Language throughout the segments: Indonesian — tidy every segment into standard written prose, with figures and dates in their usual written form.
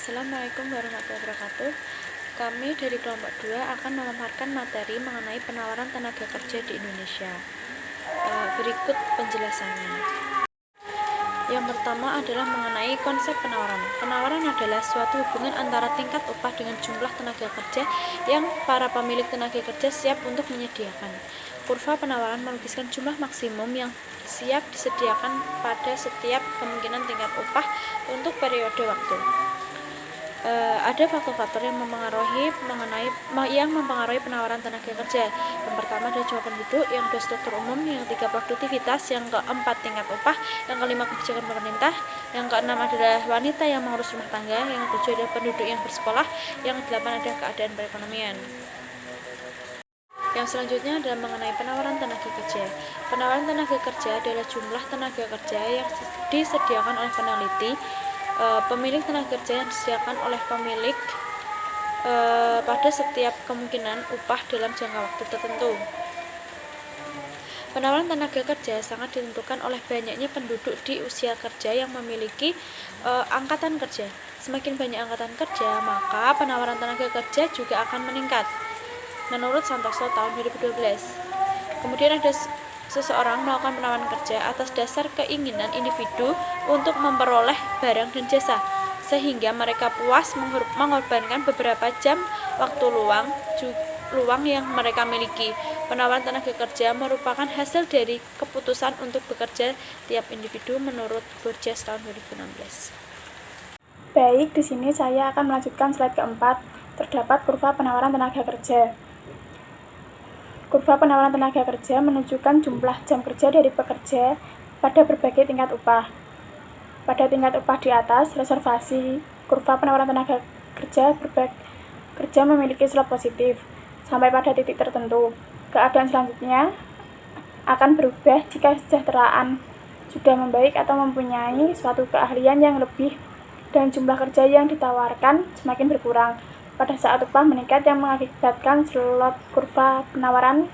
Assalamualaikum warahmatullahi wabarakatuh. Kami dari kelompok 2 akan memaparkan materi mengenai penawaran tenaga kerja di Indonesia. Berikut penjelasannya. Yang pertama adalah mengenai konsep penawaran. Penawaran adalah suatu hubungan antara tingkat upah dengan jumlah tenaga kerja yang para pemilik tenaga kerja siap untuk menyediakan. Kurva penawaran melukiskan jumlah maksimum yang siap disediakan pada setiap kemungkinan tingkat upah untuk periode waktu. Ada faktor-faktor yang mempengaruhi penawaran tenaga kerja. Yang pertama adalah jumlah penduduk, yang kedua struktur umum, yang ketiga produktivitas, yang keempat tingkat upah, yang kelima kebijakan pemerintah, yang keenam adalah wanita yang mengurus rumah tangga, yang ketujuh adalah penduduk yang bersekolah, yang kedelapan adalah keadaan perekonomian. Yang selanjutnya adalah mengenai penawaran tenaga kerja. Penawaran tenaga kerja adalah jumlah tenaga kerja yang disediakan oleh peneliti, pemilik tenaga kerja yang disediakan oleh pemilik pada setiap kemungkinan upah dalam jangka waktu tertentu. Penawaran tenaga kerja sangat ditentukan oleh banyaknya penduduk di usia kerja yang memiliki angkatan kerja. Semakin banyak angkatan kerja, maka penawaran tenaga kerja juga akan meningkat. Menurut Santoso tahun 2012. Kemudian ada seseorang melakukan penawaran kerja atas dasar keinginan individu untuk memperoleh barang dan jasa, sehingga mereka puas mengorbankan beberapa jam waktu luang yang mereka miliki. Penawaran tenaga kerja merupakan hasil dari keputusan untuk bekerja tiap individu menurut Borges tahun 2016. Baik, di sini saya akan melanjutkan slide keempat. Terdapat kurva penawaran tenaga kerja. Kurva penawaran tenaga kerja menunjukkan jumlah jam kerja dari pekerja pada berbagai tingkat upah. Pada tingkat upah di atas, reservasi, kurva penawaran tenaga kerja memiliki slope positif sampai pada titik tertentu. Keadaan selanjutnya akan berubah jika kesejahteraan sudah membaik atau mempunyai suatu keahlian yang lebih dan jumlah kerja yang ditawarkan semakin berkurang. Pada saat upah meningkat yang mengakibatkan slope kurva penawaran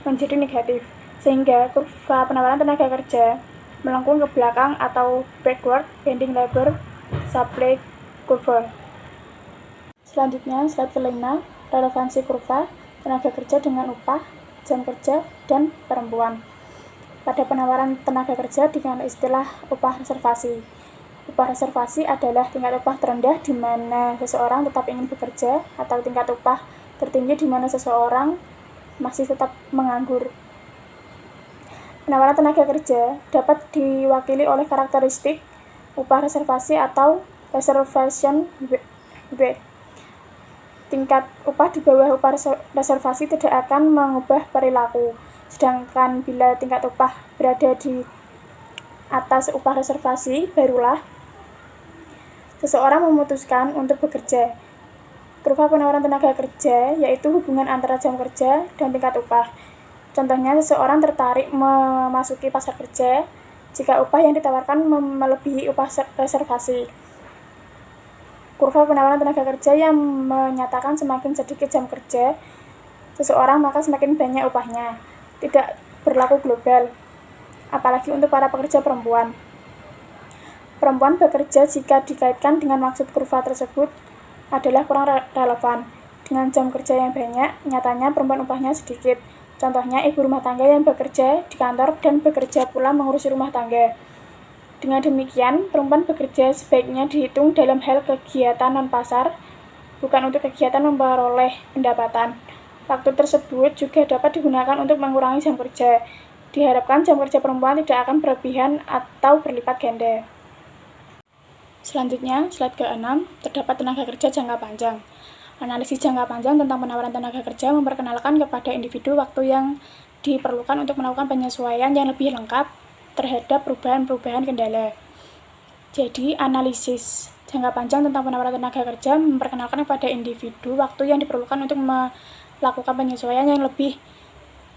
menjadi negatif, sehingga kurva penawaran tenaga kerja melengkung ke belakang atau backward bending labor supply curve. Selanjutnya, slide kelima, relevansi kurva tenaga kerja dengan upah, jam kerja, dan perempuan. Pada penawaran tenaga kerja dengan istilah upah reservasi. Upah reservasi adalah tingkat upah terendah di mana seseorang tetap ingin bekerja, atau tingkat upah tertinggi di mana seseorang masih tetap menganggur. Penawaran tenaga kerja dapat diwakili oleh karakteristik upah reservasi atau reservation weight. Tingkat upah di bawah upah reservasi tidak akan mengubah perilaku, sedangkan bila tingkat upah berada di atas upah reservasi, barulah seseorang memutuskan untuk bekerja. Kurva penawaran tenaga kerja yaitu hubungan antara jam kerja dan tingkat upah. Contohnya, seseorang tertarik memasuki pasar kerja jika upah yang ditawarkan melebihi upah reservasi. Kurva penawaran tenaga kerja yang menyatakan semakin sedikit jam kerja seseorang maka semakin banyak upahnya. Tidak berlaku global, apalagi untuk para pekerja perempuan. Perempuan bekerja jika dikaitkan dengan maksud kurva tersebut adalah kurang relevan. Dengan jam kerja yang banyak, nyatanya perempuan upahnya sedikit. Contohnya, ibu rumah tangga yang bekerja di kantor dan bekerja pula mengurusi rumah tangga. Dengan demikian, perempuan bekerja sebaiknya dihitung dalam hal kegiatan non-pasar, bukan untuk kegiatan memperoleh pendapatan. Waktu tersebut juga dapat digunakan untuk mengurangi jam kerja. Diharapkan jam kerja perempuan tidak akan berlebihan atau berlipat ganda. Selanjutnya, slide ke-6, terdapat tenaga kerja jangka panjang. Analisis jangka panjang tentang penawaran tenaga kerja memperkenalkan kepada individu waktu yang diperlukan untuk melakukan penyesuaian yang lebih lengkap terhadap perubahan-perubahan kendala. Jadi, analisis jangka panjang tentang penawaran tenaga kerja memperkenalkan kepada individu waktu yang diperlukan untuk melakukan penyesuaian yang lebih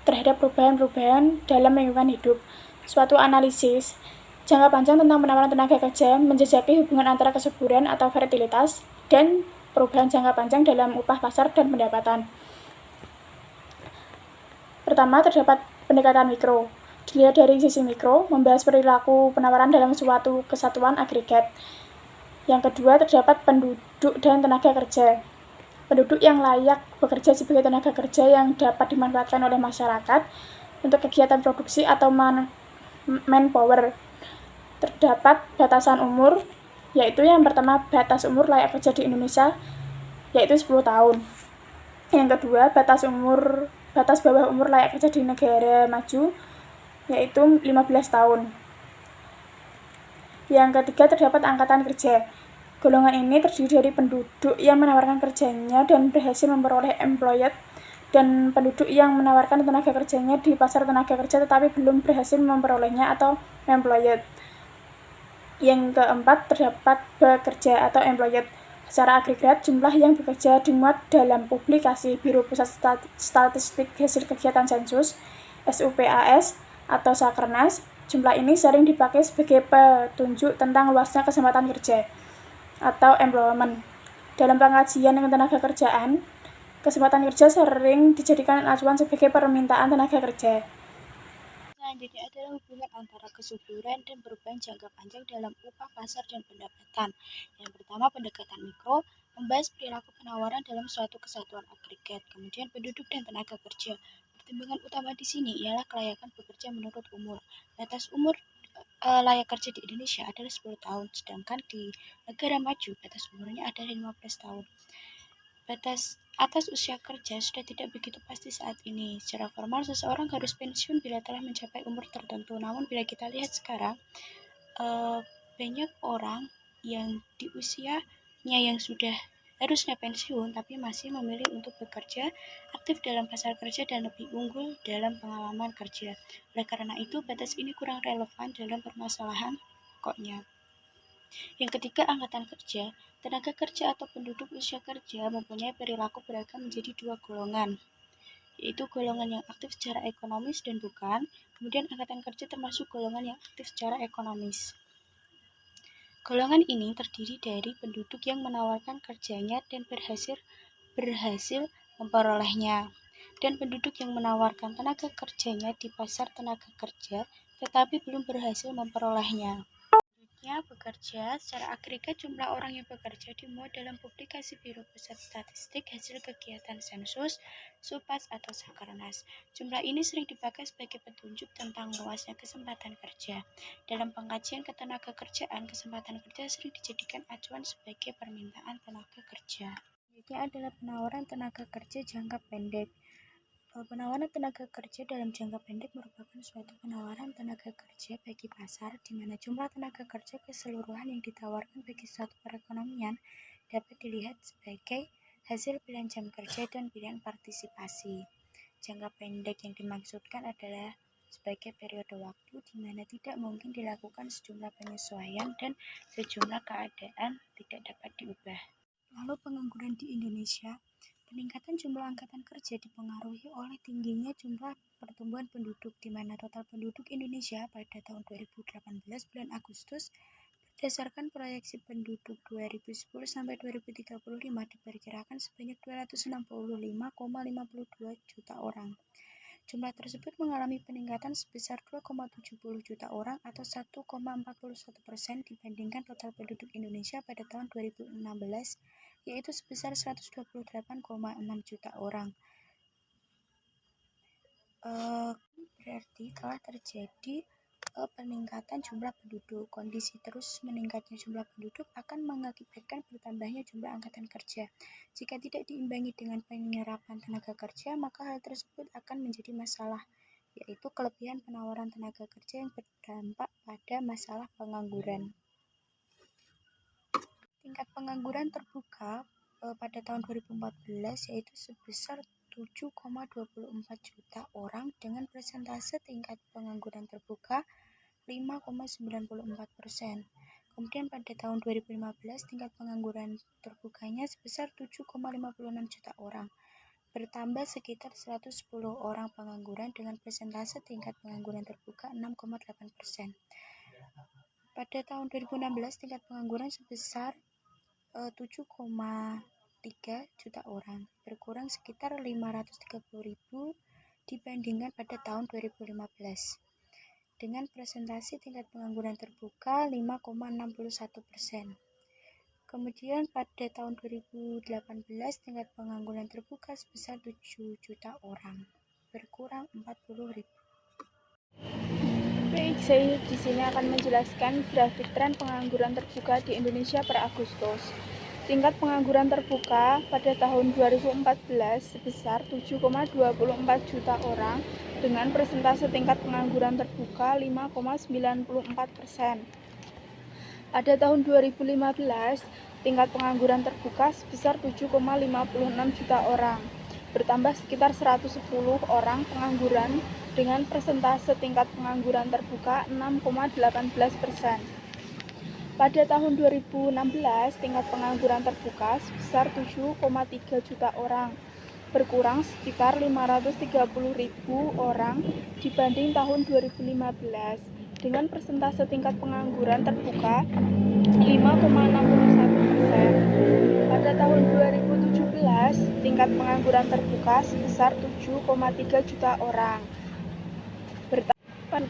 terhadap perubahan-perubahan dalam lingkungan hidup. Suatu analisis jangka panjang tentang penawaran tenaga kerja menjejaki hubungan antara kesuburan atau fertilitas dan perubahan jangka panjang dalam upah pasar dan pendapatan. Pertama, terdapat pendekatan mikro. Dilihat dari sisi mikro, membahas perilaku penawaran dalam suatu kesatuan agregat. Yang kedua, terdapat penduduk dan tenaga kerja. Penduduk yang layak bekerja sebagai tenaga kerja yang dapat dimanfaatkan oleh masyarakat untuk kegiatan produksi atau manpower. Terdapat batasan umur, yaitu yang pertama batas umur layak kerja di Indonesia, yaitu 10 tahun. Yang kedua, batas bawah umur layak kerja di negara maju, yaitu 15 tahun. Yang ketiga, terdapat angkatan kerja. Golongan ini terdiri dari penduduk yang menawarkan kerjanya dan berhasil memperoleh employed, dan penduduk yang menawarkan tenaga kerjanya di pasar tenaga kerja tetapi belum berhasil memperolehnya atau employed. Yang keempat, terdapat bekerja atau employed. Secara agregat, jumlah yang bekerja dimuat dalam publikasi Biro Pusat Statistik Hasil Kegiatan Sensus (SUPAS) atau Sakernas. Jumlah ini sering dipakai sebagai petunjuk tentang luasnya kesempatan kerja atau employment. Dalam pengkajian tenaga kerjaan, kesempatan kerja sering dijadikan acuan sebagai permintaan tenaga kerja. Selanjutnya adalah hubungan antara kesuburan dan perubahan jangka panjang dalam upah pasar dan pendapatan. Yang pertama, pendekatan mikro, membahas perilaku penawaran dalam suatu kesatuan agregat. Kemudian penduduk dan tenaga kerja. Pertimbangan utama di sini ialah kelayakan bekerja menurut umur. Batas umur layak kerja di Indonesia adalah 10 tahun, sedangkan di negara maju batas umurnya adalah 15 tahun. Batas atas usia kerja sudah tidak begitu pasti saat ini. Secara formal, seseorang harus pensiun bila telah mencapai umur tertentu. Namun bila kita lihat sekarang, banyak orang yang di usianya yang sudah harusnya pensiun tapi masih memilih untuk bekerja aktif dalam pasar kerja dan lebih unggul dalam pengalaman kerja. Oleh karena itu, batas ini kurang relevan dalam permasalahan pokoknya. Yang ketiga, angkatan kerja. Tenaga kerja atau penduduk usia kerja mempunyai perilaku beragam menjadi dua golongan, yaitu golongan yang aktif secara ekonomis dan bukan. Kemudian angkatan kerja termasuk golongan yang aktif secara ekonomis. Golongan ini terdiri dari penduduk yang menawarkan kerjanya dan berhasil memperolehnya, dan penduduk yang menawarkan tenaga kerjanya di pasar tenaga kerja tetapi belum berhasil memperolehnya. Selanjutnya, bekerja. Secara agregat, jumlah orang yang bekerja dimuat dalam publikasi Biro Pusat Statistik Hasil Kegiatan Sensus, SUPAS atau Sakernas. Jumlah ini sering dipakai sebagai petunjuk tentang luasnya kesempatan kerja. Dalam pengkajian ketenaga kerjaan, kesempatan kerja sering dijadikan acuan sebagai permintaan tenaga kerja. Selanjutnya adalah penawaran tenaga kerja jangka pendek. Penawaran tenaga kerja dalam jangka pendek merupakan suatu penawaran tenaga kerja bagi pasar di mana jumlah tenaga kerja keseluruhan yang ditawarkan bagi suatu perekonomian dapat dilihat sebagai hasil pilihan jam kerja dan pilihan partisipasi. Jangka pendek yang dimaksudkan adalah sebagai periode waktu di mana tidak mungkin dilakukan sejumlah penyesuaian dan sejumlah keadaan tidak dapat diubah. Lalu pengangguran di Indonesia. Peningkatan jumlah angkatan kerja dipengaruhi oleh tingginya jumlah pertumbuhan penduduk, di mana total penduduk Indonesia pada tahun 2018 bulan Agustus berdasarkan proyeksi penduduk 2010 sampai 2035 diperkirakan sebanyak 265,52 juta orang. Jumlah tersebut mengalami peningkatan sebesar 2,70 juta orang atau 1,41% dibandingkan total penduduk Indonesia pada tahun 2016, yaitu sebesar 128,6 juta orang. Berarti telah terjadi peningkatan jumlah penduduk. Kondisi terus meningkatnya jumlah penduduk akan mengakibatkan bertambahnya jumlah angkatan kerja. Jika tidak diimbangi dengan penyerapan tenaga kerja, maka hal tersebut akan menjadi masalah, yaitu kelebihan penawaran tenaga kerja yang berdampak pada masalah pengangguran. Tingkat pengangguran terbuka pada tahun 2014 yaitu sebesar 7,24 juta orang dengan persentase tingkat pengangguran terbuka 5,94%. Kemudian pada tahun 2015 tingkat pengangguran terbukanya sebesar 7,56 juta orang, bertambah sekitar 110 orang pengangguran dengan persentase tingkat pengangguran terbuka 6,8%. Pada tahun 2016 tingkat pengangguran sebesar 7,3 juta orang, berkurang sekitar 530.000 dibandingkan pada tahun 2015, dengan presentasi tingkat pengangguran terbuka 5,61%. Kemudian pada tahun 2018 tingkat pengangguran terbuka sebesar 7 juta orang, berkurang 40.000. Baik, saya di sini akan menjelaskan grafik tren pengangguran terbuka di Indonesia per Agustus. Tingkat pengangguran terbuka pada tahun 2014 sebesar 7,24 juta orang dengan persentase tingkat pengangguran terbuka 5,94%. Pada tahun 2015, tingkat pengangguran terbuka sebesar 7,56 juta orang, bertambah sekitar 110 orang pengangguran dengan persentase tingkat pengangguran terbuka 6,18%. Pada tahun 2016, tingkat pengangguran terbuka sebesar 7,3 juta orang, berkurang sekitar 530.000 orang dibanding tahun 2015, dengan persentase tingkat pengangguran terbuka 5,61%. Pada tahun 2017, tingkat pengangguran terbuka sebesar 7,3 juta orang. Pada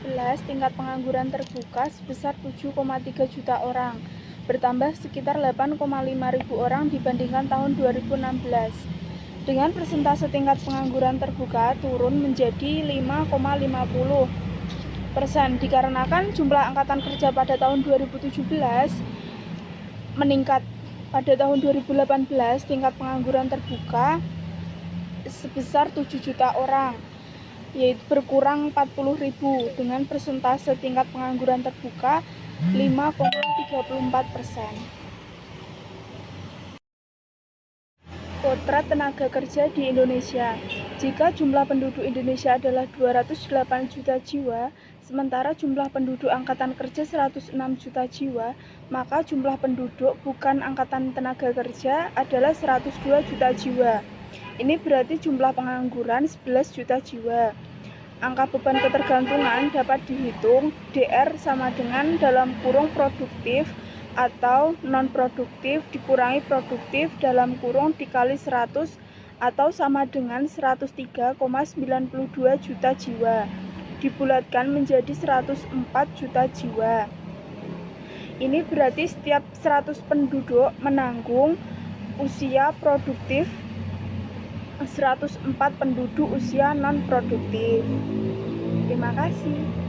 2011, tingkat pengangguran terbuka sebesar 7,3 juta orang, bertambah sekitar 8,5 ribu orang dibandingkan tahun 2016. Dengan persentase tingkat pengangguran terbuka turun menjadi 5,50%, dikarenakan jumlah angkatan kerja pada tahun 2017 meningkat. Pada tahun 2018, tingkat pengangguran terbuka sebesar 7 juta orang, yaitu berkurang 40.000 dengan persentase tingkat pengangguran terbuka 5,34%. Potret tenaga kerja di Indonesia. Jika jumlah penduduk Indonesia adalah 208 juta jiwa, sementara jumlah penduduk angkatan kerja 106 juta jiwa, maka jumlah penduduk bukan angkatan tenaga kerja adalah 102 juta jiwa. Ini berarti jumlah pengangguran 11 juta jiwa. Angka beban ketergantungan dapat dihitung DR sama dengan dalam kurung produktif atau non-produktif dikurangi produktif dalam kurung dikali 100 atau sama dengan 103,92 juta jiwa dibulatkan menjadi 104 juta jiwa. Ini berarti setiap 100 penduduk menanggung usia produktif 104 penduduk usia non-produktif. Terima kasih.